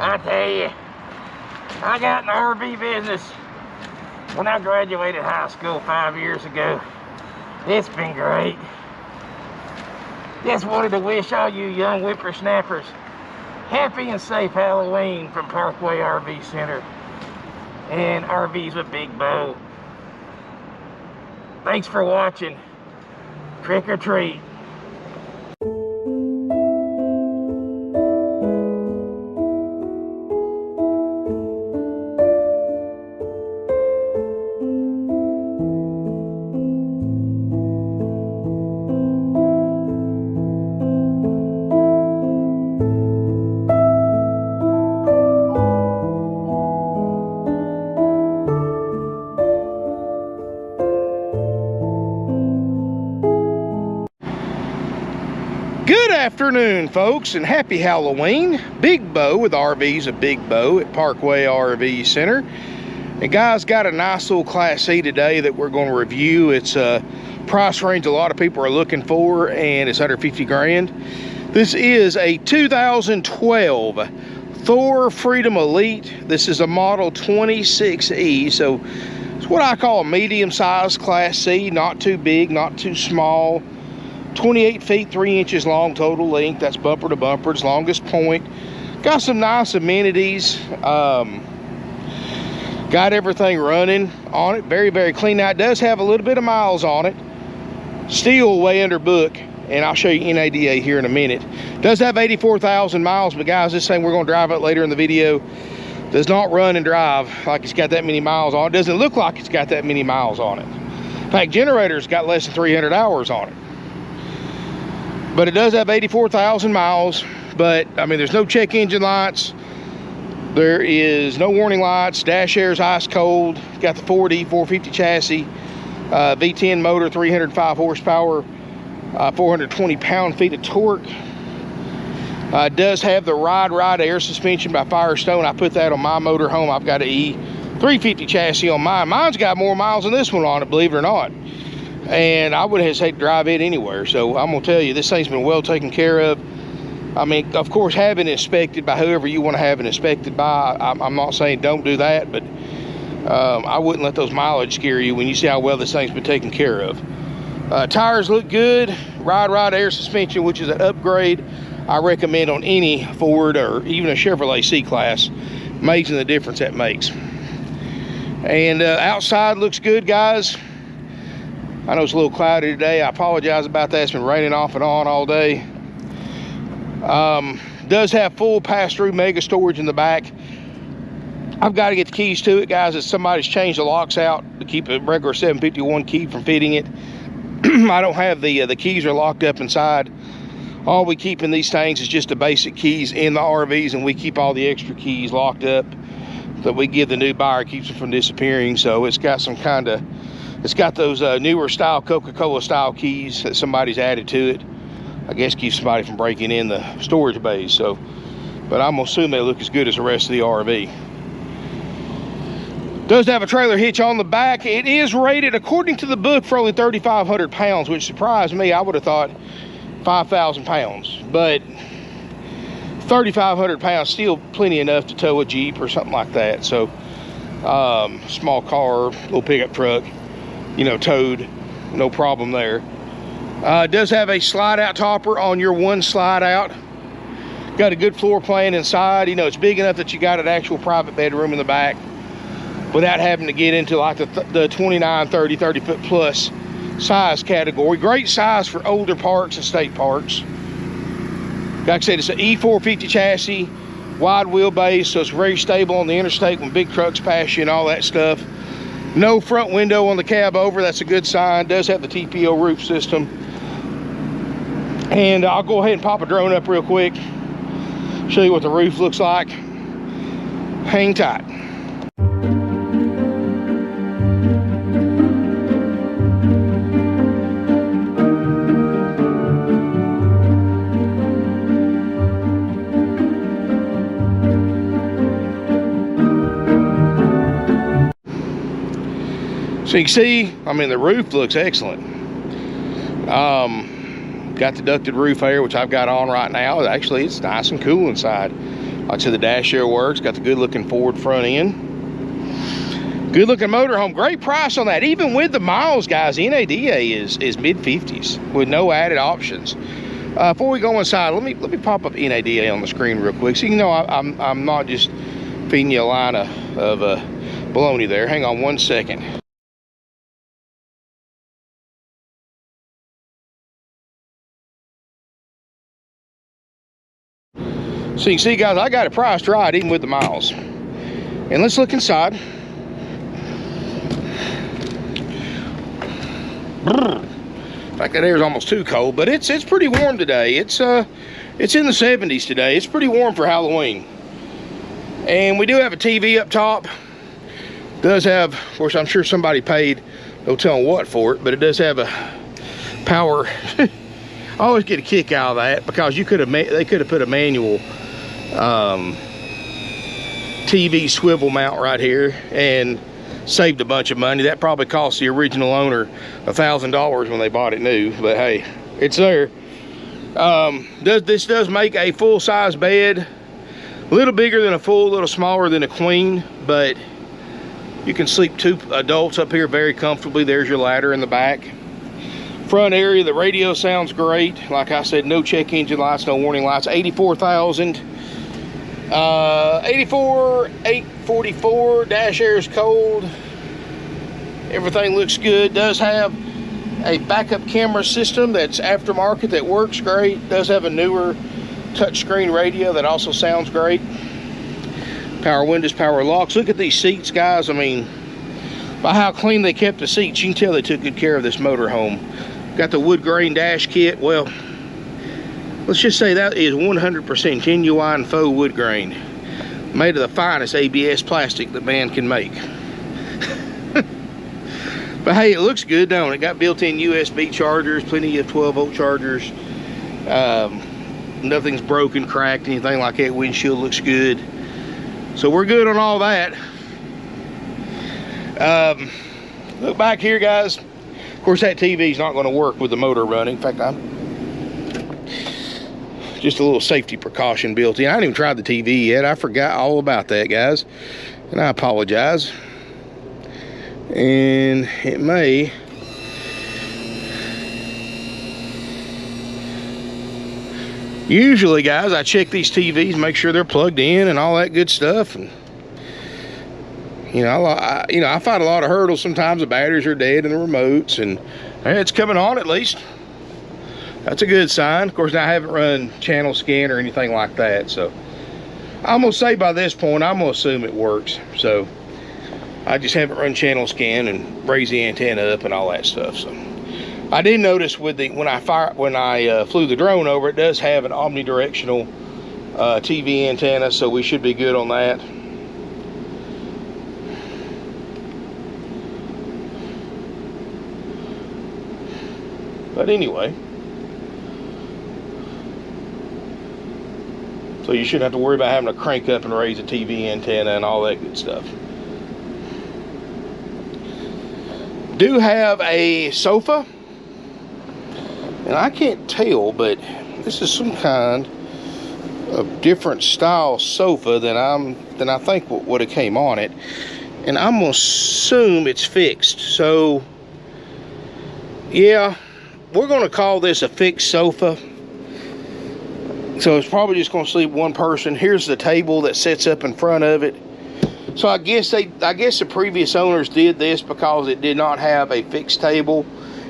I tell you, I got in the RV business when I graduated high school 5 years ago. It's been great. Just wanted to wish all you young whippersnappers happy and safe Halloween from Parkway RV Center and RVs with Big Bo. Thanks for watching. Trick or treat. Good afternoon, folks, and happy Halloween. Big Bo with RVs of Big Bo at Parkway RV Center. And guys, got a nice little Class C today that we're going to review. It's a price range a lot of people are looking for, and it's under 50 grand. This is a 2012 Thor Freedom Elite. This is a model 26E, so it's what I call a medium-sized Class C. Not too big, not too small. 28 feet 3 inches long total length. That's bumper to bumper, its longest point. Got some nice amenities. Got everything running on it. Very, very clean. Now, it does have a little bit of miles on it. Still way under book, and I'll show you NADA here in a minute. Does have 84,000 miles, but guys, this thing, we're going to drive it later in the video, does not run and drive like it's got that many miles on it. Doesn't look like it's got that many miles on it. In fact, generator's got less than 300 hours on it. But it does have 84,000 miles. But I mean, there's no check engine lights, there is no warning lights, dash air's ice cold, got the 4D 450 chassis, V10 motor, 305 horsepower, 420 pound-feet of torque. Does have the ride air suspension by Firestone. I put that on my motorhome. I've got an E350 chassis on mine. Mine's got more miles than this one on it, believe it or not. And I would hesitate to drive it anywhere. So I'm gonna tell you, this thing's been well taken care of. I mean, of course, having it inspected by whoever you want to have it inspected by. I'm not saying don't do that, but I wouldn't let those mileage scare you when you see how well this thing's been taken care of. Tires look good. Ride air suspension, which is an upgrade I recommend on any Ford or even a Chevrolet C-Class. Amazing the difference that makes. And outside looks good, guys. I know it's a little cloudy today. I apologize about that. It's been raining off and on all day. Does have full pass-through mega storage in the back. I've got to get the keys to it, guys. If somebody's changed the locks out to keep a regular 751 key from fitting it. I don't have the keys are locked up inside. All we keep in these things is just the basic keys in the RVs, and we keep all the extra keys locked up that we give the new buyer, keeps them from disappearing. So it's got some kind of, it's got those newer style Coca-Cola style keys that somebody's added to it. I guess keeps somebody from breaking in the storage bays. So, but I'm gonna assume they look as good as the rest of the RV. Does have a trailer hitch on the back. It is rated, according to the book, for only 3,500 pounds, which surprised me. I would have thought 5,000 pounds, but 3,500 pounds, still plenty enough to tow a Jeep or something like that. So, small car, little pickup truck, you know, towed, no problem there. Does have a slide out topper on your one slide out. Got a good floor plan inside. You know, it's big enough that you got an actual private bedroom in the back without having to get into like the 29, 30 foot plus size category. Great size for older parks and state parks. Like I said, it's an E450 chassis, wide wheelbase, so it's very stable on the interstate when big trucks pass you and all that stuff. No front window on the Cabover, that's a good sign. Does have the TPO roof system. And I'll go ahead and pop a drone up real quick, show you what the roof looks like. Hang tight. So you can see, I mean, the roof looks excellent. Got the ducted roof air, which I've got on right now. Actually, it's nice and cool inside. Like I said, the dash there works. Got the good looking Ford front end. Good looking motorhome. Great price on that. Even with the miles, guys, the NADA is mid-50s with no added options. Before we go inside, let me pop up NADA on the screen real quick, so you know I'm not just feeding you a line of baloney there. Hang on one second. So you can see, guys, I got it priced right even with the miles. And let's look inside. In fact, that air is almost too cold, but it's pretty warm today. It's in the 70s today. It's pretty warm for Halloween. And we do have a TV up top. Does have, of course, I'm sure somebody paid no telling what for it, but it does have a power. I always get a kick out of that because they could have put a manual TV swivel mount right here and saved a bunch of money. That probably cost the original owner $1,000 when they bought it new, but hey, it's there. This does make a full-size bed, a little bigger than a full, a little smaller than a queen, but you can sleep 2 adults up here very comfortably. There's your ladder in the back. Front area, the radio sounds great. Like I said, no check engine lights, no warning lights. 84,000. 84,844. Dash air is cold. Everything looks good. Does have a backup camera system that's aftermarket that works great. Does have a newer touchscreen radio that also sounds great. Power windows, power locks. Look at these seats, guys. I mean, by how clean they kept the seats, you can tell they took good care of this motorhome. Got the wood grain dash kit. Well, let's just say that is 100% genuine faux wood grain, made of the finest ABS plastic that man can make. But hey, it looks good, don't it? Got built-in USB chargers, plenty of 12-volt chargers. Nothing's broken, cracked, anything like that. Windshield looks good. So we're good on all that. Look back here, guys. Of course, that TV is not going to work with the motor running. In fact, just a little safety precaution built in. I haven't even tried the TV yet. I forgot all about that, guys, and I apologize. And it may usually, guys, I check these TVs, make sure they're plugged in and all that good stuff. And I find a lot of hurdles sometimes. The batteries are dead in the remotes, and hey, it's coming on at least. That's a good sign. Of course, now I haven't run channel scan or anything like that, so I'm gonna say by this point I'm gonna assume it works. So I just haven't run channel scan and raised the antenna up and all that stuff. So I did notice with the when I flew the drone over, it does have an omnidirectional TV antenna, so we should be good on that. But anyway, so you shouldn't have to worry about having to crank up and raise a TV antenna and all that good stuff. Do have a sofa, and I can't tell, but this is some kind of different style sofa than I think would have came on it, and I'm gonna assume it's fixed. So yeah, we're gonna call this a fixed sofa. So it's probably just gonna sleep one person. Here's the table that sits up in front of it. So I guess the previous owners did this because it did not have a fixed table,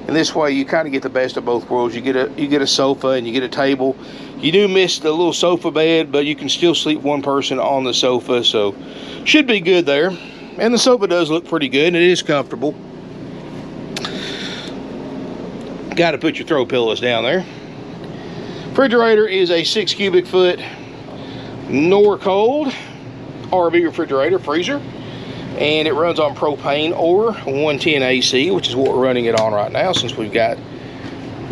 and this way you kind of get the best of both worlds. You get a sofa and you get a table. You do miss the little sofa bed, but you can still sleep one person on the sofa, so should be good there. And the sofa does look pretty good, and it is comfortable. Got to put your throw pillows down there. Refrigerator is a 6 cubic foot Norcold RV refrigerator, freezer, and it runs on propane or 110 AC, which is what we're running it on right now since we've got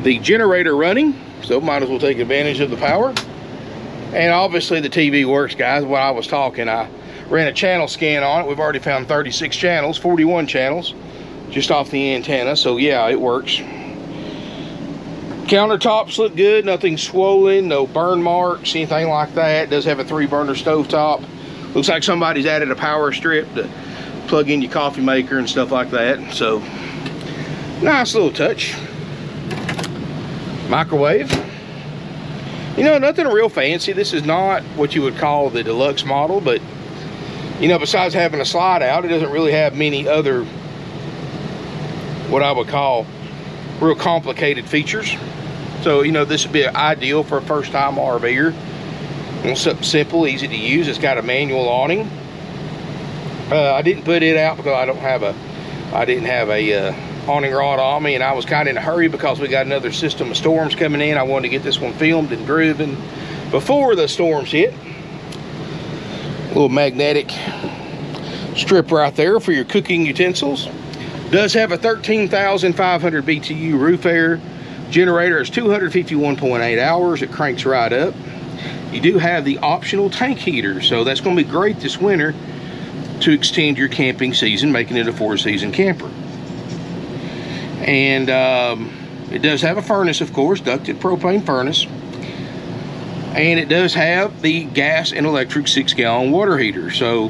the generator running, so might as well take advantage of the power. And obviously the TV works, guys. When I was talking, I ran a channel scan on it. We've already found 36 channels, 41 channels just off the antenna, so yeah, it works. Countertops look good, nothing swollen, no burn marks, anything like that. It does have a 3-burner stovetop. Looks like somebody's added a power strip to plug in your coffee maker and stuff like that. So, nice little touch. Microwave. You know, nothing real fancy. This is not what you would call the deluxe model, but, you know, besides having a slide out, it doesn't really have many other, what I would call, real complicated features. So, you know, this would be ideal for a first-time RVer. Something simple, easy to use. It's got a manual awning. I didn't put it out because I didn't have a awning rod on me, and I was kind of in a hurry because we got another system of storms coming in. I wanted to get this one filmed and driven before the storms hit. Little magnetic strip right there for your cooking utensils. Does have a 13,500 BTU roof air. Generator is 251.8 hours. It cranks right up. You do have the optional tank heater, so that's going to be great this winter to extend your camping season, making it a 4-season camper. And it does have a furnace, of course, ducted propane furnace. And it does have the gas and electric 6-gallon water heater. So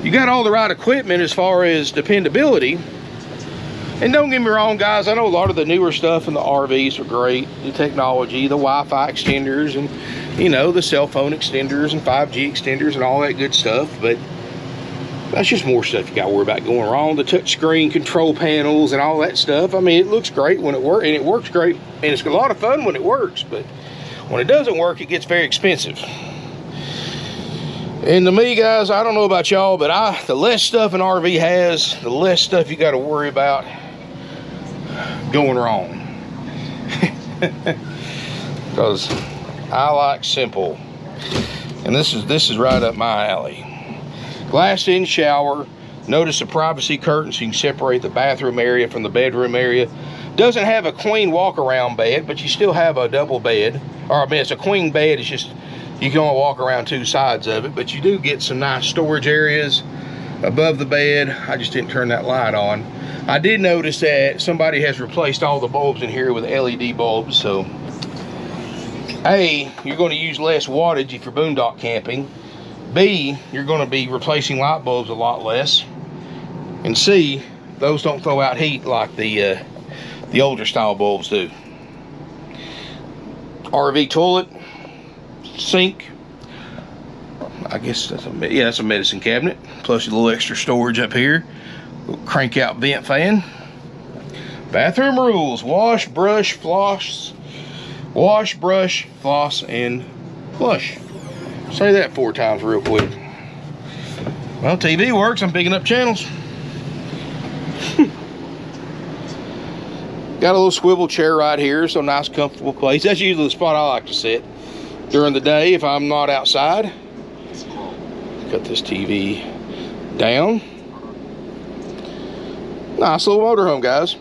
you got all the right equipment as far as dependability. And don't get me wrong, guys, I know a lot of the newer stuff in the RVs are great. The technology, the Wi-Fi extenders, and, you know, the cell phone extenders and 5G extenders and all that good stuff. But that's just more stuff you got to worry about going wrong. The touchscreen control panels and all that stuff. I mean, it looks great when it works, and it works great, and it's a lot of fun when it works. But when it doesn't work, it gets very expensive. And to me, guys, I don't know about y'all, but the less stuff an RV has, the less stuff you got to worry about going wrong. Because I like simple, and this is right up my alley. Glass-in shower. Notice the privacy curtain, so you can separate the bathroom area from the bedroom area. Doesn't have a queen walk-around bed, but you still have a double bed. Or I mean, it's a queen bed. It's just you can only walk around 2 sides of it, but you do get some nice storage areas above the bed. I just didn't turn that light on. I did notice that somebody has replaced all the bulbs in here with LED bulbs, so A, you're going to use less wattage if you're boondock camping. B, you're going to be replacing light bulbs a lot less. And C, those don't throw out heat like the older style bulbs do. RV toilet, sink. I guess that's that's a medicine cabinet. Plus a little extra storage up here. Little crank out vent fan. Bathroom rules: wash, brush, floss. Wash, brush, floss, and flush. Say that 4 times real quick. Well, TV works. I'm picking up channels. Got a little swivel chair right here, so nice comfortable place. That's usually the spot I like to sit during the day if I'm not outside. Cut this TV down. Nice little motorhome, guys.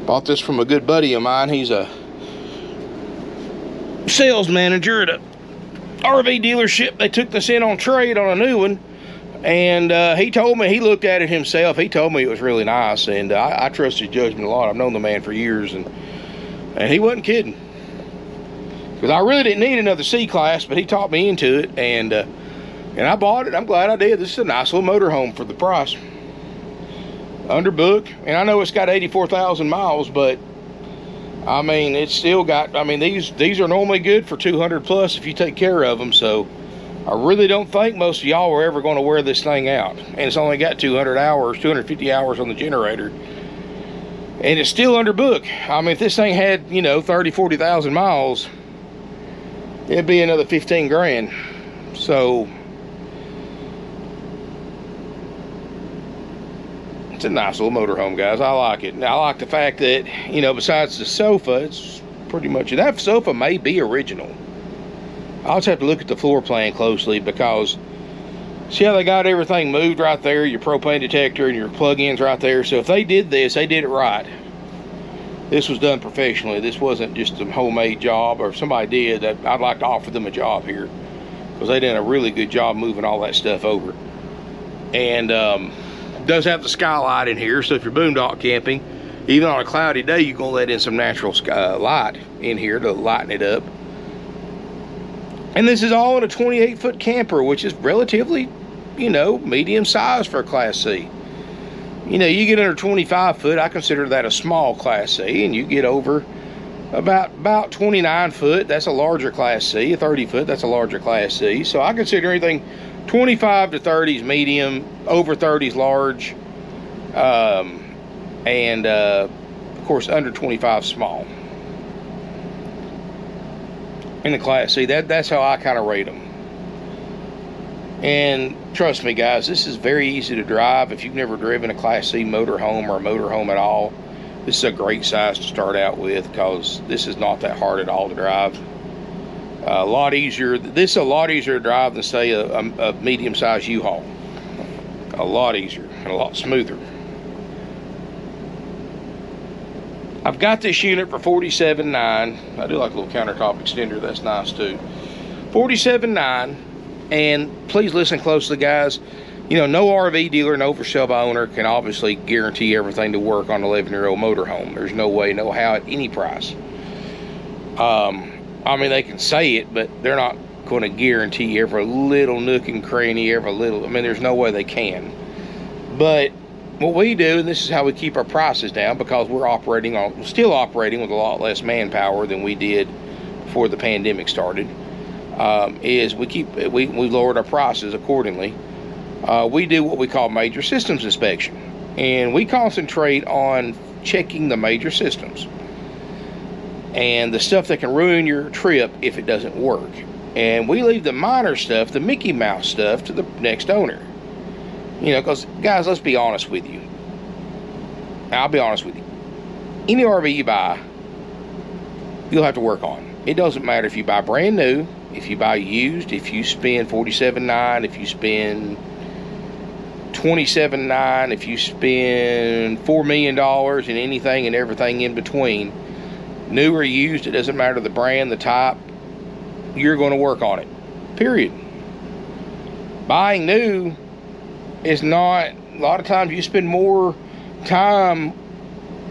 Bought this from a good buddy of mine. He's a sales manager at a RV dealership. They took this in on trade on a new one, and he told me, he looked at it himself. He told me it was really nice, and I trust his judgment a lot. I've known the man for years, and he wasn't kidding. Because I really didn't need another C-Class, but he talked me into it, and I bought it. I'm glad I did. This is a nice little motorhome for the price. Under book, and I know it's got 84,000 miles, but I mean, it's still got, I mean, these are normally good for 200 plus if you take care of them. So I really don't think most of y'all are ever going to wear this thing out. And it's only got 200 hours, 250 hours on the generator. And it's still under book. I mean, if this thing had, you know, 30, 40,000 miles, it'd be another 15 grand. So it's a nice little motorhome, guys. I like it. Now, I like the fact that, you know, besides the sofa, it's pretty much, that sofa may be original. I'll just have to look at the floor plan closely, because see how they got everything moved right there, your propane detector and your plug-ins right there. So if they did this, they did it right. This was done professionally. This wasn't just a homemade job, or if somebody did, that I'd like to offer them a job here, because they did a really good job moving all that stuff over. And Does have the skylight in here, so if you're boondock camping, even on a cloudy day, you're gonna let in some natural light in here to lighten it up. And this is all in a 28-foot camper, which is relatively, you know, medium size for a Class C. You know, you get under 25 foot, I consider that a small Class C, and you get over about 29 foot, that's a larger Class C. A 30 foot, that's a larger Class C. So I consider anything 25 to 30 is medium, over 30 is large, and of course under 25 small. In the Class C, that's how I kind of rate them. And trust me guys, this is very easy to drive. If you've never driven a Class C motorhome or a motorhome at all, this is a great size to start out with, because this is not that hard at all to drive. A lot easier. This is a lot easier to drive than, say, a medium-sized U-Haul. A lot easier and a lot smoother. I've got this unit for $47,900. I do like a little countertop extender. That's nice too. $47,900. And please listen closely, guys. You know, no RV dealer, no for sale by owner can obviously guarantee everything to work on an 11-year-old motorhome. There's no way, no how at any price. I mean, they can say it, but they're not going to guarantee every little nook and cranny, every little, I mean, there's no way they can. But what we do, and this is how we keep our prices down, because we're still operating with a lot less manpower than we did before the pandemic started, is we lowered our prices accordingly. We do what we call major systems inspection, and we concentrate on checking the major systems and the stuff that can ruin your trip if it doesn't work. And we leave the minor stuff, the Mickey Mouse stuff, to the next owner. You know, because guys, let's be honest with you. I'll be honest with you. Any RV you buy, you'll have to work on. It doesn't matter if you buy brand new, if you buy used, if you spend $47,900, if you spend $27,900, if you spend $4 million in anything and everything in between, new or used, it doesn't matter the brand, the type, you're going to work on it, period. Buying new is not, a lot of times you spend more time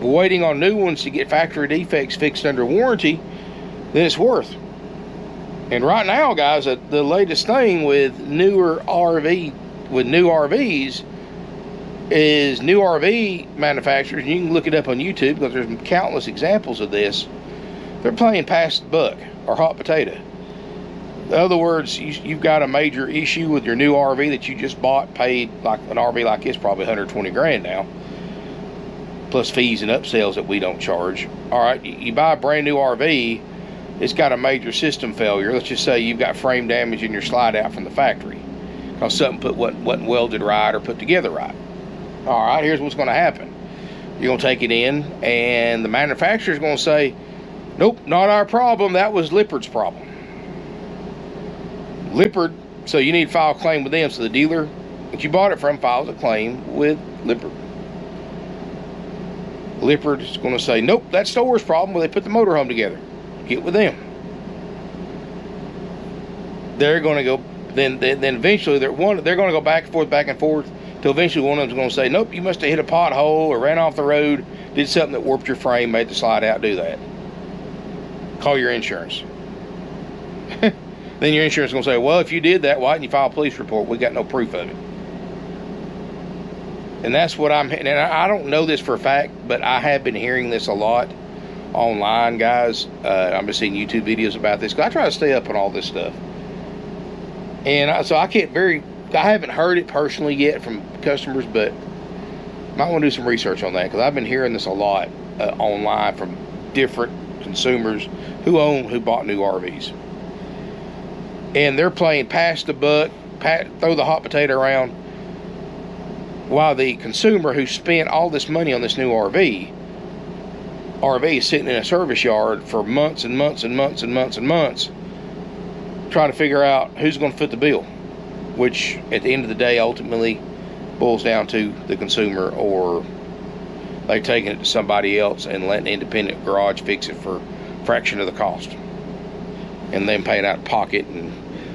waiting on new ones to get factory defects fixed under warranty than it's worth. And right now, guys, the latest thing with new RVs is new RV manufacturers, and you can look it up on YouTube because there's countless examples of this, they're playing past the buck or hot potato. In other words, you've got a major issue with your new RV that you just bought, paid, like an RV like this, probably 120 grand now, plus fees and upsells that we don't charge. All right, you buy a brand new RV, it's got a major system failure. Let's just say you've got frame damage in your slide out from the factory because something wasn't welded right or put together right. All right, here's what's going to happen. You're going to take it in, and the manufacturer's going to say, nope, not our problem. That was Lippard's problem. Lippard, so you need to file a claim with them. So the dealer that you bought it from files a claim with Lippard. Lippard is going to say, nope, that's store's problem where they put the motorhome together. Get with them. They're going to go, then eventually they're going to go back and forth, till eventually one of them's going to say, nope, you must have hit a pothole or ran off the road, did something that warped your frame, made the slide out do that. Call your insurance. Then your insurance is going to say, well, if you did that, why didn't you file a police report? We got no proof of it. And that's what and I don't know this for a fact, but I have been hearing this a lot online, guys. I'm just seeing YouTube videos about this, because I try to stay up on all this stuff. And so I haven't heard it personally yet from customers, but might want to do some research on that, because I've been hearing this a lot online from different consumers who bought new RVs. And they're playing pass the buck, throw the hot potato around, while the consumer who spent all this money on this new RV is sitting in a service yard for months and months and months and months and months, trying to figure out who's going to foot the bill, which at the end of the day ultimately boils down to the consumer, or they taking it to somebody else and letting an independent garage fix it for a fraction of the cost, and then paying out of pocket and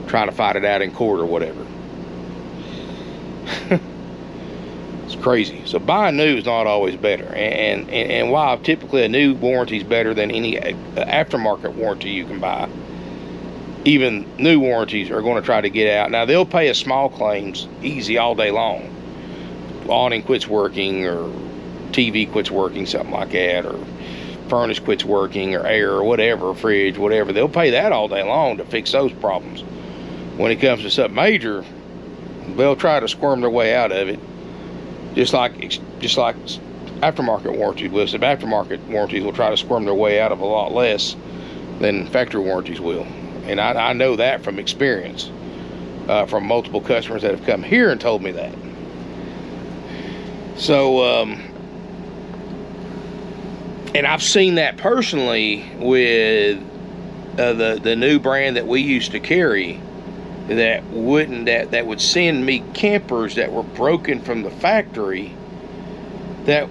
trying to fight it out in court or whatever. It's crazy. So buying new is not always better. And while typically a new warranty is better than any aftermarket warranty you can buy, even new warranties are going to try to get out. Now, they'll pay us small claims easy all day long. Awning quits working, or TV quits working, something like that, or furnace quits working, or air, or whatever, fridge, whatever. They'll pay that all day long to fix those problems. When it comes to something major, they'll try to squirm their way out of it, just like aftermarket warranties will. Some aftermarket warranties will try to squirm their way out of a lot less than factory warranties will. And I know that from experience, from multiple customers that have come here and told me that. So, and I've seen that personally with the new brand that we used to carry, that would send me campers that were broken from the factory, that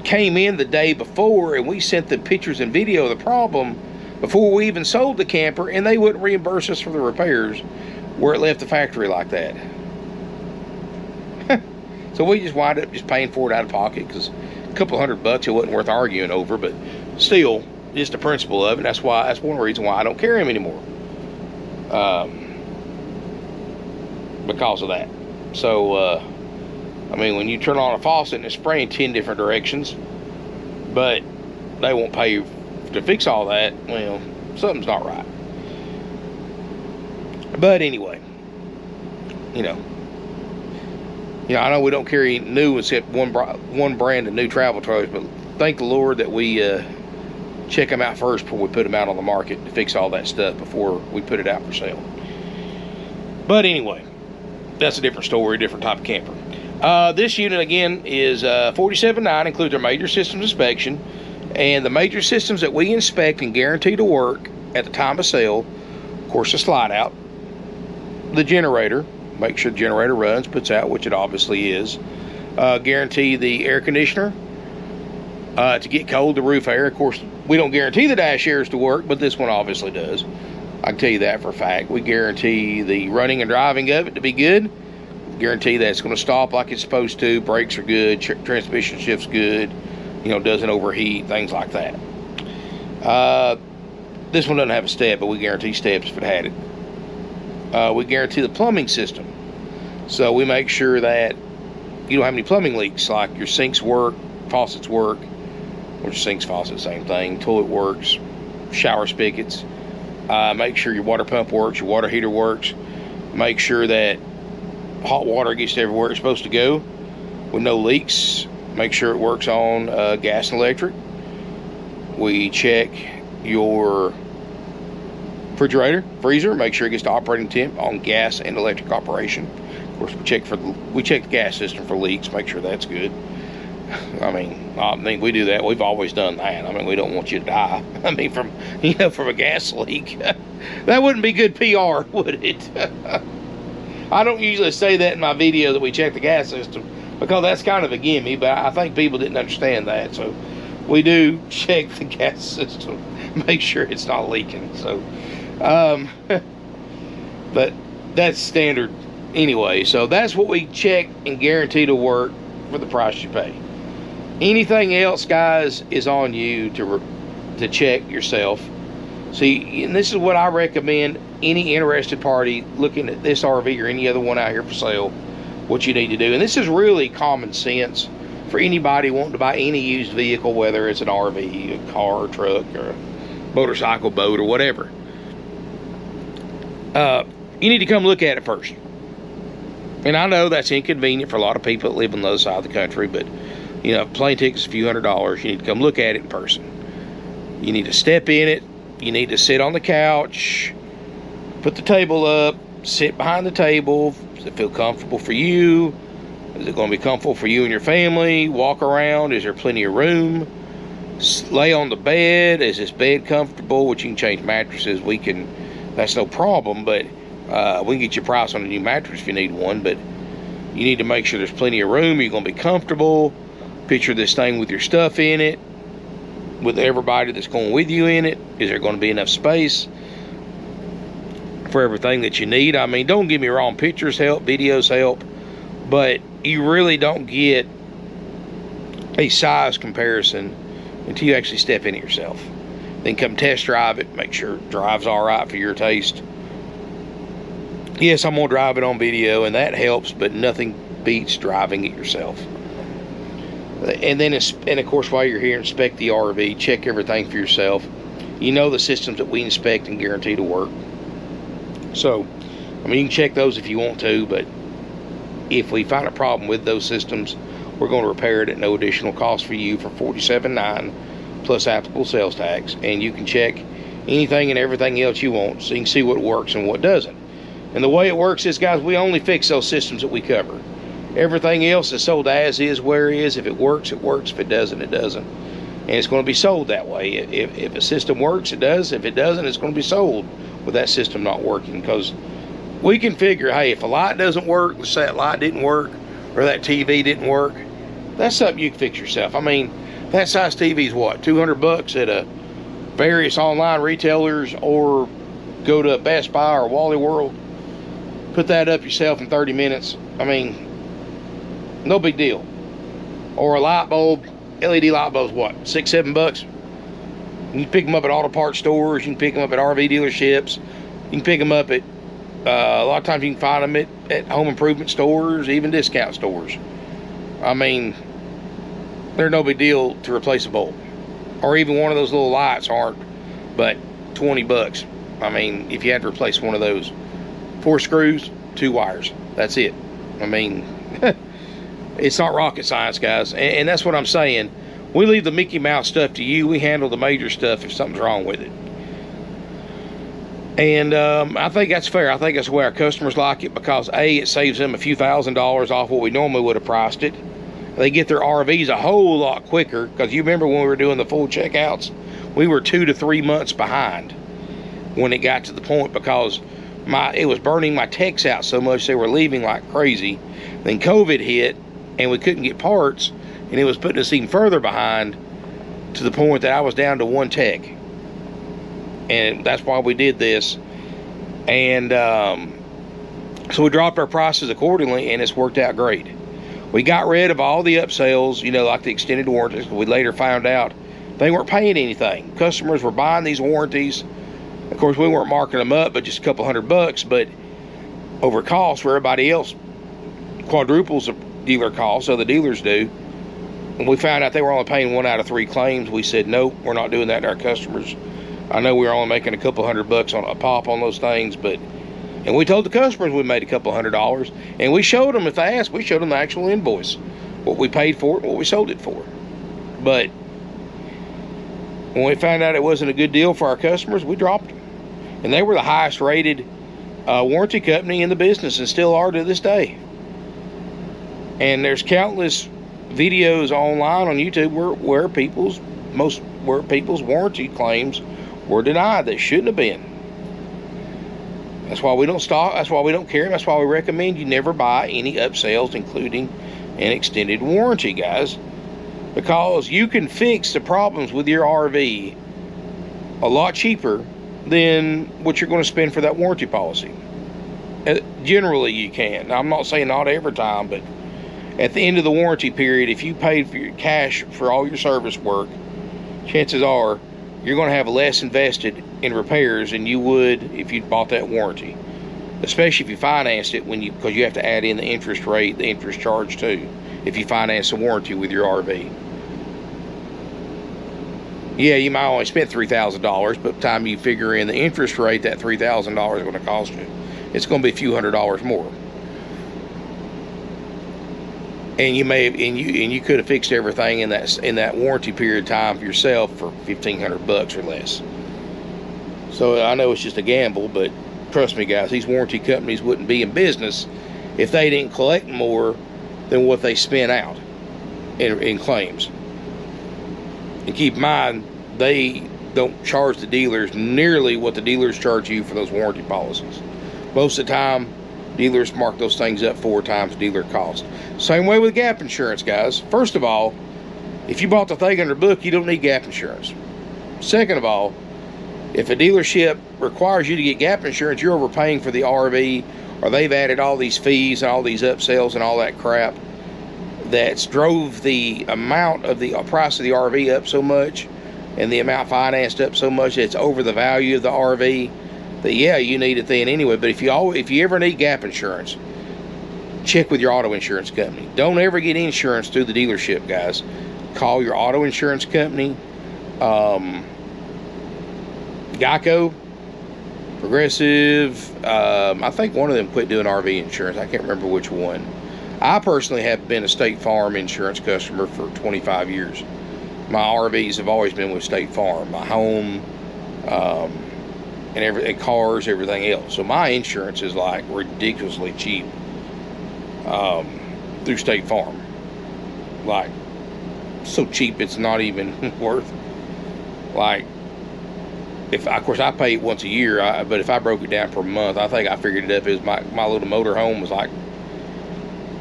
came in the day before, and we sent them pictures and video of the problem before we even sold the camper, and they wouldn't reimburse us for the repairs where it left the factory like that. So we just wind up just paying for it out of pocket, because a couple $100 it wasn't worth arguing over, but still, just the principle of it. That's one reason why I don't carry them anymore, because of that. So I mean, when you turn on a faucet and it's spraying 10 different directions, but they won't pay you to fix all that, well, something's not right. But anyway, you know, I know we don't carry new except one brand of new travel trailers, but thank the Lord that we check them out first before we put them out on the market to fix all that stuff before we put it out for sale. But anyway, that's a different story, different type of camper. This unit again is $47.9, includes our major systems inspection, and the major systems that we inspect and guarantee to work at the time of sale, of course, the slide out, the generator, make sure the generator runs, puts out, which it obviously is, guarantee the air conditioner to get cold, the roof air. Of course, we don't guarantee the dash airs to work, but this one obviously does. I can tell you that for a fact. We guarantee the running and driving of it to be good. Guarantee that it's going to stop like it's supposed to, brakes are good, transmission shift's good, you know, doesn't overheat, things like that. This one doesn't have a step, but we guarantee steps if it had it. We guarantee the plumbing system, so we make sure that you don't have any plumbing leaks, like your sinks work, faucets work, which sinks, faucets, same thing, toilet works, shower spigots. Make sure your water pump works, your water heater works. Make sure that hot water gets to everywhere it's supposed to go with no leaks. Make sure it works on gas and electric. We check your refrigerator, freezer, make sure it gets to operating temp on gas and electric operation. Of course, we check the gas system for leaks, make sure that's good. I mean, we do that. We've always done that. I mean, we don't want you to die. I mean, from a gas leak. That wouldn't be good PR, would it? I don't usually say that in my video that we check the gas system, because that's kind of a gimme, but I think people didn't understand that. So we do check the gas system, make sure it's not leaking. So, but that's standard anyway. So that's what we check and guarantee to work for the price you pay. Anything else, guys, is on you to check yourself. See, and this is what I recommend any interested party looking at this RV or any other one out here for sale, what you need to do. And this is really common sense for anybody wanting to buy any used vehicle, whether it's an RV, a car, a truck, or a motorcycle, boat, or whatever. You need to come look at it first. And I know that's inconvenient for a lot of people that live on the other side of the country, but you know, plane ticket's a few $100s. You need to come look at it in person. You need to step in it. You need to sit on the couch, put the table up, sit behind the table. Does it feel comfortable for you? Is it going to be comfortable for you and your family? Walk around. Is there plenty of room? Lay on the bed. Is this bed comfortable? Which you can change mattresses. That's no problem, but we can get you a price on a new mattress if you need one. But you need to make sure there's plenty of room. You're going to be comfortable. Picture this thing with your stuff in it, with everybody that's going with you in it. Is there going to be enough space for everything that you need? I mean, don't get me wrong, pictures help, videos help, but you really don't get a size comparison until you actually step in it yourself. Then come test drive it, make sure it drives all right for your taste. Yes, I'm gonna drive it on video, and that helps, but nothing beats driving it yourself. And then, and of course, while you're here, inspect the RV, check everything for yourself. You know the systems that we inspect and guarantee to work. So, I mean, you can check those if you want to, but if we find a problem with those systems, we're going to repair it at no additional cost for you for $47.9 plus applicable sales tax. And you can check anything and everything else you want, so you can see what works and what doesn't. And the way it works is, guys, we only fix those systems that we cover. Everything else is sold as is, where is. If it works, it works. If it doesn't, it doesn't. And it's going to be sold that way. If a system works, it does. If it doesn't, it's going to be sold with that system not working. Because we can figure, hey, if a light doesn't work, let's say that light didn't work, or that TV didn't work, that's something you can fix yourself. I mean, that size TV is what, $200 at a various online retailers, or go to Best Buy or Wally World, put that up yourself in 30 minutes. I mean, no big deal. Or a light bulb, LED light bulbs, what, $6, $7? You can pick them up at auto parts stores. You can pick them up at RV dealerships. You can pick them up at, a lot of times you can find them at home improvement stores, even discount stores. I mean, they're no big deal to replace a bulb. Or even one of those little lights aren't but $20. I mean, if you had to replace one of those, 4 screws, 2 wires, that's it. I mean, it's not rocket science, guys. And that's what I'm saying. We leave the Mickey Mouse stuff to you. We handle the major stuff if something's wrong with it. And I think that's fair. I think that's the way our customers like it, because A, it saves them a few $1,000s off what we normally would have priced it. They get their RVs a whole lot quicker, because you remember when we were doing the full checkouts, we were 2 to 3 months behind when it got to the point, because it was burning my techs out so much they were leaving like crazy. Then COVID hit and we couldn't get parts, and it was putting us even further behind, to the point that I was down to 1 tech. And that's why we did this. And so we dropped our prices accordingly, and it's worked out great. We got rid of all the upsells, you know, like the extended warranties. We later found out they weren't paying anything. Customers were buying these warranties. Of course, we weren't marking them up, but just a couple $100, but over cost where everybody else quadruples the dealer cost, so the dealers do. When we found out they were only paying 1 out of 3 claims, we said, nope, we're not doing that to our customers. I know we were only making a couple $100 on a pop on those things, but, and we told the customers we made a couple $100, and we showed them, if they asked, we showed them the actual invoice, what we paid for it, what we sold it for. But when we found out it wasn't a good deal for our customers, we dropped them. And they were the highest rated warranty company in the business, and still are to this day. And there's countless videos online on YouTube where people's warranty claims were denied that shouldn't have been. That's why we don't stop. That's why we don't carry them. That's why we recommend you never buy any upsells, including an extended warranty, guys, because you can fix the problems with your RV a lot cheaper than what you're going to spend for that warranty policy. Generally, you can. Now, I'm not saying not every time, but at the end of the warranty period, if you paid for your cash for all your service work, chances are you're going to have less invested in repairs than you would if you bought that warranty, especially if you financed it, because you have to add in the interest rate, the interest charge too, if you finance a warranty with your RV. Yeah, you might only spend $3,000, but by the time you figure in the interest rate, that $3,000 is going to cost you. It's going to be a few $100s more. And you could have fixed everything in that warranty period of time for yourself for $1,500 or less. So I know it's just a gamble, but trust me, guys, these warranty companies wouldn't be in business if they didn't collect more than what they spent out in claims. And keep in mind, they don't charge the dealers nearly what the dealers charge you for those warranty policies. Most of the time, dealers mark those things up 4 times dealer cost. Same way with gap insurance, guys. First of all, if you bought the thing under book, you don't need gap insurance. Second of all, if a dealership requires you to get gap insurance, you're overpaying for the RV, or they've added all these fees and all these upsells and all that crap. that's drove the amount of the price of the RV up so much, and the amount financed up so much that it's over the value of the RV, that yeah, you need it then anyway. But if you ever need gap insurance, check with your auto insurance company. Don't ever get insurance through the dealership, guys. Call your auto insurance company. Geico, Progressive, I think one of them quit doing RV insurance. I can't remember which one. I personally have been a State Farm insurance customer for 25 years. My RVs have always been with State Farm. My home, and cars, everything else. So my insurance is like ridiculously cheap through State Farm. Like, so cheap it's not even worth. Like, of course I pay it once a year, but if I broke it down per month, I think I figured it up as my little motor home was like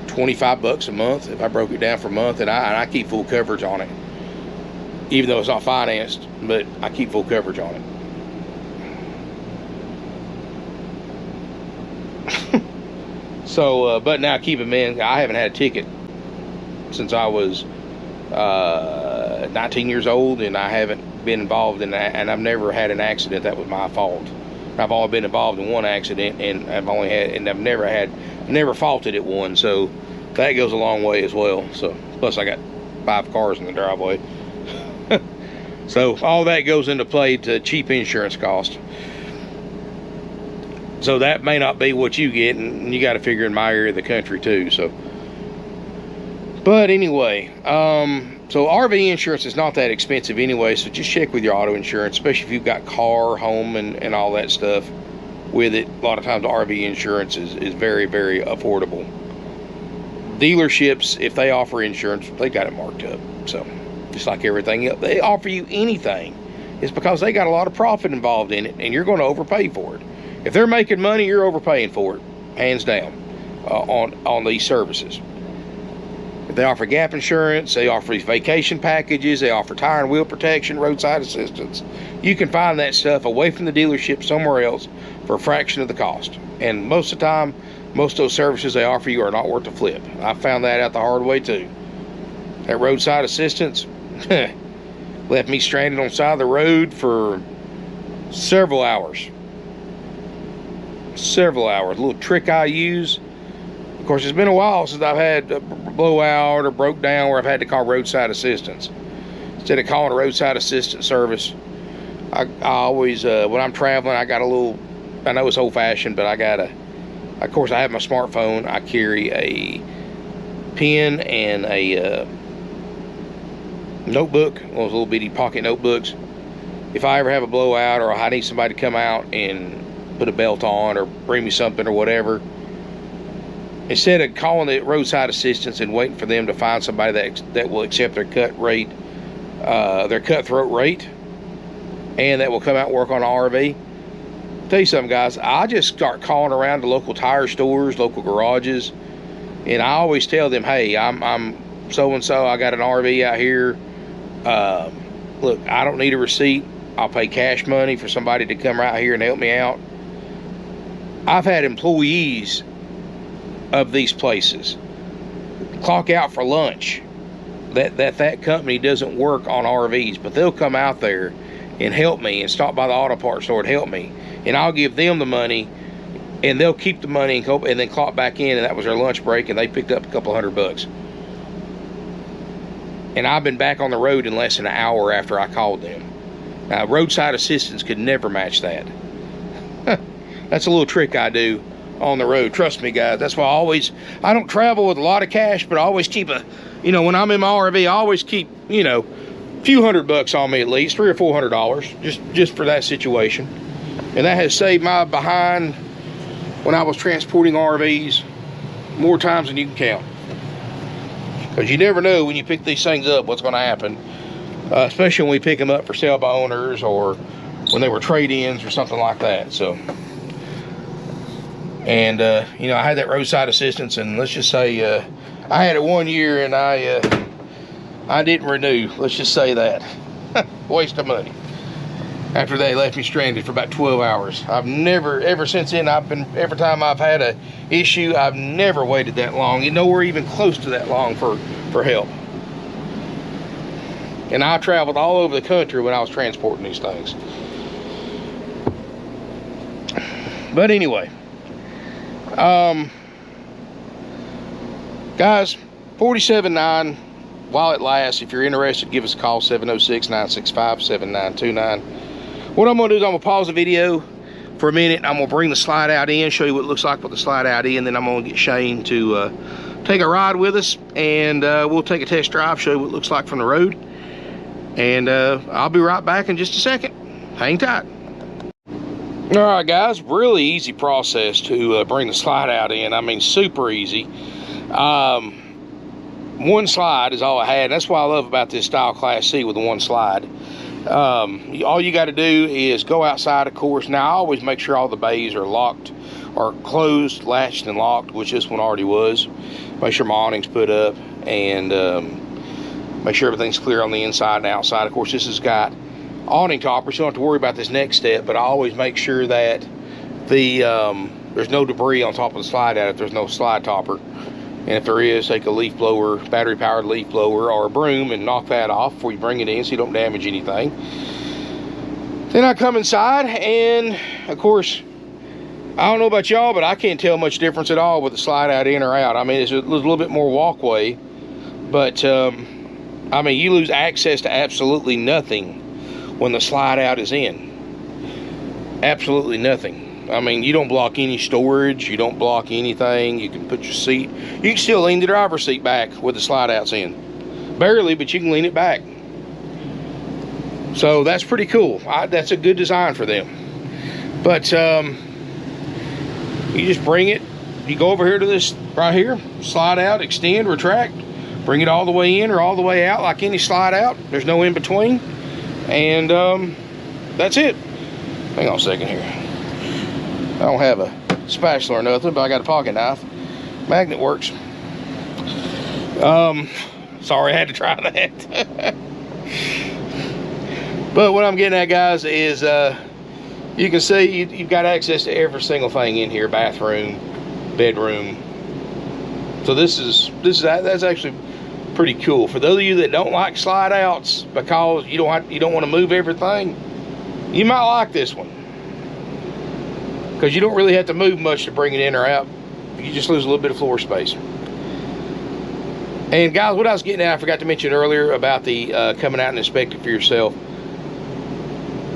$25 a month if I broke it down for a month, and I keep full coverage on it, even though it's not financed, but I keep full coverage on it. So, but now keep in mind, I haven't had a ticket since I was 19 years old, and I haven't been involved in that, and I've never had an accident that was my fault. I've only been involved in one accident, and I've never faulted at one, so that goes a long way as well. So plus I got 5 cars in the driveway. So all that goes into play to cheap insurance cost. So that may not be what you get, and you got to figure in my area of the country too. So, but anyway, so RV insurance is not that expensive anyway, so just check with your auto insurance, especially if you've got car, home, and all that stuff with it. A lot of times RV insurance is very, very affordable. Dealerships, if they offer insurance, they got it marked up. So just like everything else, they offer you anything, it's because they got a lot of profit involved in it, and you're going to overpay for it. If they're making money, you're overpaying for it, hands down, on these services. If they offer gap insurance, they offer these vacation packages, they offer tire and wheel protection, roadside assistance. You can find that stuff away from the dealership somewhere else for a fraction of the cost. And most of the time, most of those services they offer you are not worth the flip. I found that out the hard way too. That roadside assistance left me stranded on the side of the road for several hours. Several hours. A little trick I use. Of course, it's been a while since I've had a blowout or broke down where I've had to call roadside assistance. Instead of calling a roadside assistance service, I always, when I'm traveling, I got a little, I know it's old-fashioned, but of course, I have my smartphone. I carry a pen and a notebook, one of those little bitty pocket notebooks. If I ever have a blowout or I need somebody to come out and put a belt on or bring me something or whatever, instead of calling the roadside assistance and waiting for them to find somebody that will accept their their cutthroat rate, and that will come out and work on an RV, tell you something, guys, I just start calling around to local tire stores, local garages, and I always tell them, hey, I'm so-and-so, I got an RV out here. Look, I don't need a receipt. I'll pay cash money for somebody to come right here and help me out. I've had employees of these places clock out for lunch that company doesn't work on RVs, but they'll come out there and help me and stop by the auto parts store and help me, and I'll give them the money, and they'll keep the money and then clock back in, and that was their lunch break, and they picked up a couple $100. And I've been back on the road in less than an hour after I called them. Now, roadside assistance could never match that. That's a little trick I do on the road. Trust me, guys. That's why I don't travel with a lot of cash, but I always keep when I'm in my RV, I always keep, a few $100 on me at least, $300 or $400, just for that situation. And that has saved my behind when I was transporting RVs more times than you can count. Because you never know when you pick these things up what's going to happen, especially when we pick them up for sale by owners or when they were trade-ins or something like that. So, and I had that roadside assistance, and let's just say I had it 1 year and I didn't renew. Let's just say that. Waste of money. After they left me stranded for about 12 hours. I've never, ever since then, every time I've had a issue, I've never waited that long. Nowhere even close to that long for for help. And I traveled all over the country when I was transporting these things. But anyway, guys, 47.9 while it lasts. If you're interested, give us a call, 706-965-7929. What I'm gonna do is I'm gonna pause the video for a minute. I'm gonna bring the slide out in, show you what it looks like with the slide out in, then I'm gonna get Shane to take a ride with us, and we'll take a test drive, show you what it looks like from the road. And I'll be right back in just a second. Hang tight. All right, guys, really easy process to bring the slide out in. I mean, super easy. One slide is all I had. That's what I love about this style Class C with the one slide. All you got to do is go outside, of course. Now, I always make sure all the bays are locked or closed, latched and locked, which this one already was. Make sure my awning's put up, and make sure everything's clear on the inside and outside. Of course, this has got awning toppers, so you don't have to worry about this next step, but I always make sure that the there's no debris on top of the slide out if there's no slide topper. And if there is, take a leaf blower, battery powered leaf blower or a broom and knock that off before you bring it in so you don't damage anything. Then I come inside, and of course, I don't know about y'all, but I can't tell much difference at all with the slide out in or out. I mean, it's a little bit more walkway, but I mean, you lose access to absolutely nothing when the slide out is in. Absolutely nothing. I mean, you don't block any storage, you don't block anything. You can put your seat, you can still lean the driver's seat back with the slide outs in. Barely, but you can lean it back. So that's pretty cool. That's a good design for them. But you just bring it, you go over here to this right here, slide out, extend, retract, bring it all the way in or all the way out like any slide out. There's no in between. And that's it. Hang on a second here. I don't have a spatula or nothing, but I got a pocket knife. Magnet works. Sorry, I had to try that. But what I'm getting at, guys, is you can see you've got access to every single thing in here: bathroom, bedroom. So that's actually pretty cool. For those of you that don't like slide outs because you don't want to move everything, you might like this one, because you don't really have to move much to bring it in or out. You just lose a little bit of floor space. And guys, what I was getting at, I forgot to mention earlier about the coming out and inspect it for yourself.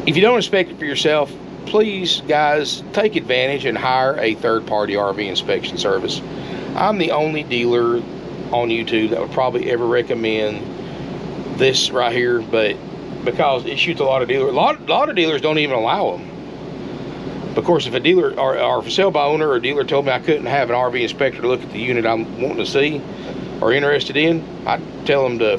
If you don't inspect it for yourself, please, guys, take advantage and hire a third-party RV inspection service. I'm the only dealer on YouTube that would probably ever recommend this right here, but because it shoots a lot of dealers. A lot of dealers don't even allow them. Of course, if a dealer or for sale by owner or a dealer told me I couldn't have an RV inspector to look at the unit I'm wanting to see or interested in, I'd tell them to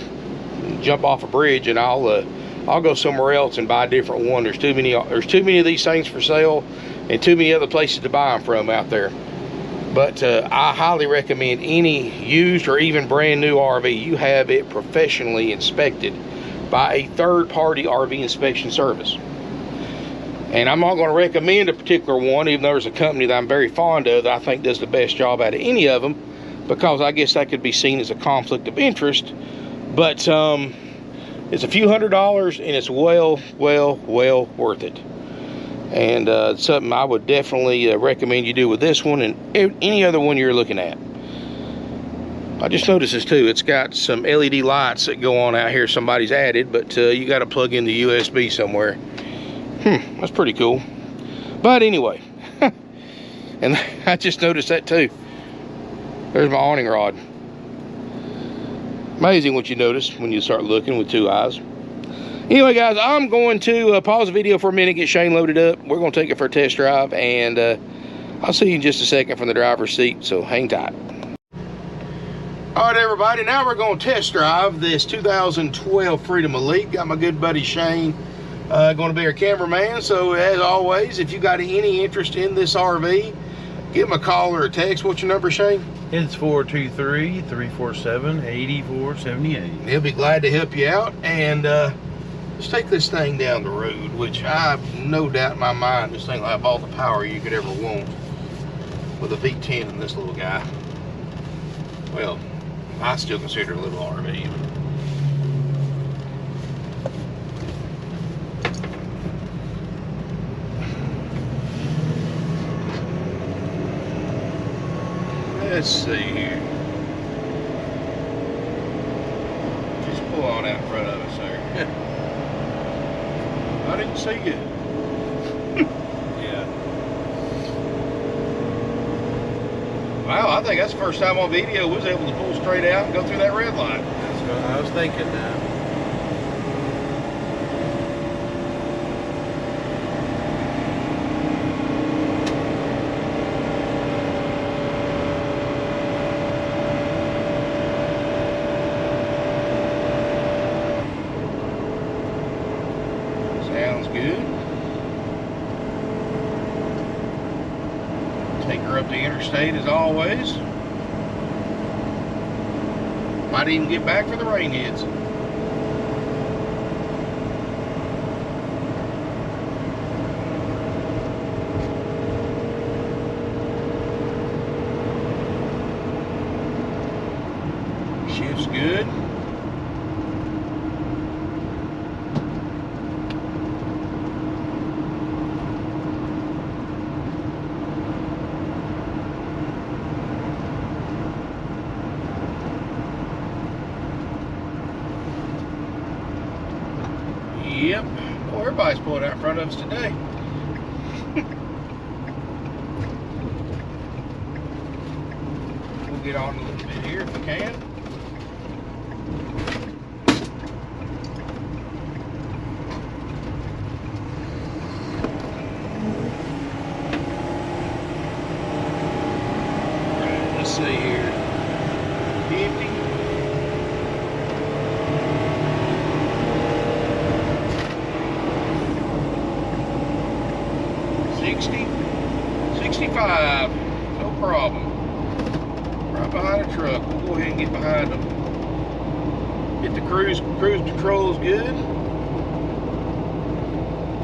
jump off a bridge, and I'll go somewhere else and buy a different one. There's too many of these things for sale and too many other places to buy them from out there. But I highly recommend any used or even brand new RV, you have it professionally inspected by a third-party RV inspection service. And I'm not going to recommend a particular one, even though there's a company that I'm very fond of that I think does the best job out of any of them, because I guess that could be seen as a conflict of interest. But it's a few $100s, and it's well worth it. And something I would definitely recommend you do with this one and any other one you're looking at. I just noticed this too. It's got some LED lights that go on out here. Somebody's added, but you got to plug in the USB somewhere. That's pretty cool. But anyway, and I just noticed that too. There's my awning rod. Amazing what you notice when you start looking with two eyes. Anyway, guys, I'm going to pause the video for a minute, get Shane loaded up. We're going to take it for a test drive, and I'll see you in just a second from the driver's seat, so hang tight. All right, everybody, now we're going to test drive this 2012 Freedom Elite. Got my good buddy Shane going to be our cameraman. So as always, if you got any interest in this RV, give him a call or a text. What's your number, Shane? It's 423-347-8478. He'll be glad to help you out. And let's take this thing down the road, which I have no doubt in my mind this thing will have all the power you could ever want with a V10 in this little guy. Well, I still consider it a little RV. Let's see here. Just pull on out in front of us there. I didn't see you. Yeah. Wow, I think that's the first time on video we was able to pull straight out and go through that red light. That's what I was thinking now. Sounds good. Take her up the interstate as always. Might even get back for the rain hits. Shift's good. Yep. Well, everybody's pulling out in front of us today. We'll get on a little bit here if we can. Right, let's see here. 50. 60, 65, no problem. Right behind a truck. We'll go ahead and get behind them. Get the cruise controls good.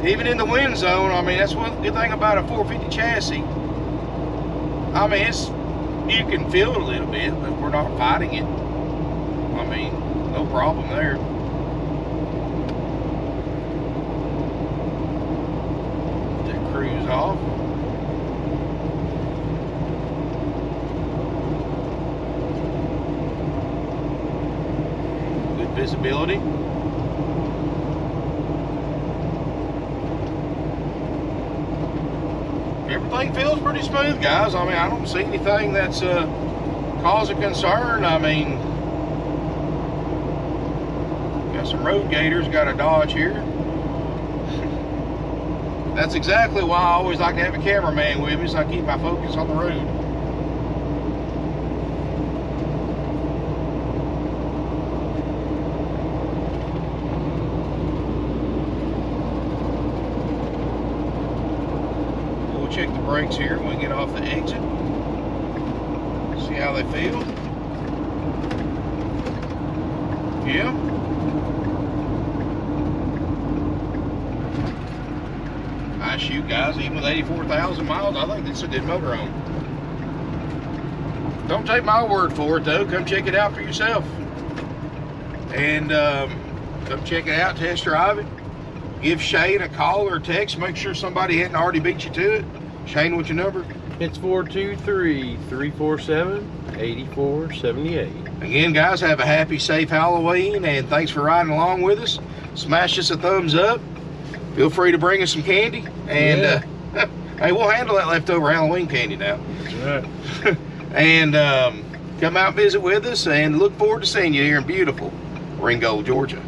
Even in the wind zone, I mean, that's one good thing about a 450 chassis. I mean, you can feel it a little bit, but we're not fighting it. I mean, no problem there. Cruise off. Good visibility. Everything feels pretty smooth, guys. I mean, I don't see anything that's cause of concern. I mean, got some road gators, got a Dodge here. That's exactly why I always like to have a cameraman with me, so I keep my focus on the road. We'll check the brakes here when we get off the exit. See how they feel. Yeah. Shoot, guys, even with 84,000 miles, I think it's a good motor home. Don't take my word for it, though. Come check it out for yourself. And come check it out, test drive it. Give Shane a call or a text. Make sure somebody hadn't already beat you to it. Shane, what's your number? It's 423-347-8478. Again, guys, have a happy, safe Halloween, and thanks for riding along with us. Smash us a thumbs up. Feel free to bring us some candy, and hey, we'll handle that leftover Halloween candy now. That's right. And come out and visit with us, and look forward to seeing you here in beautiful Ringgold, Georgia.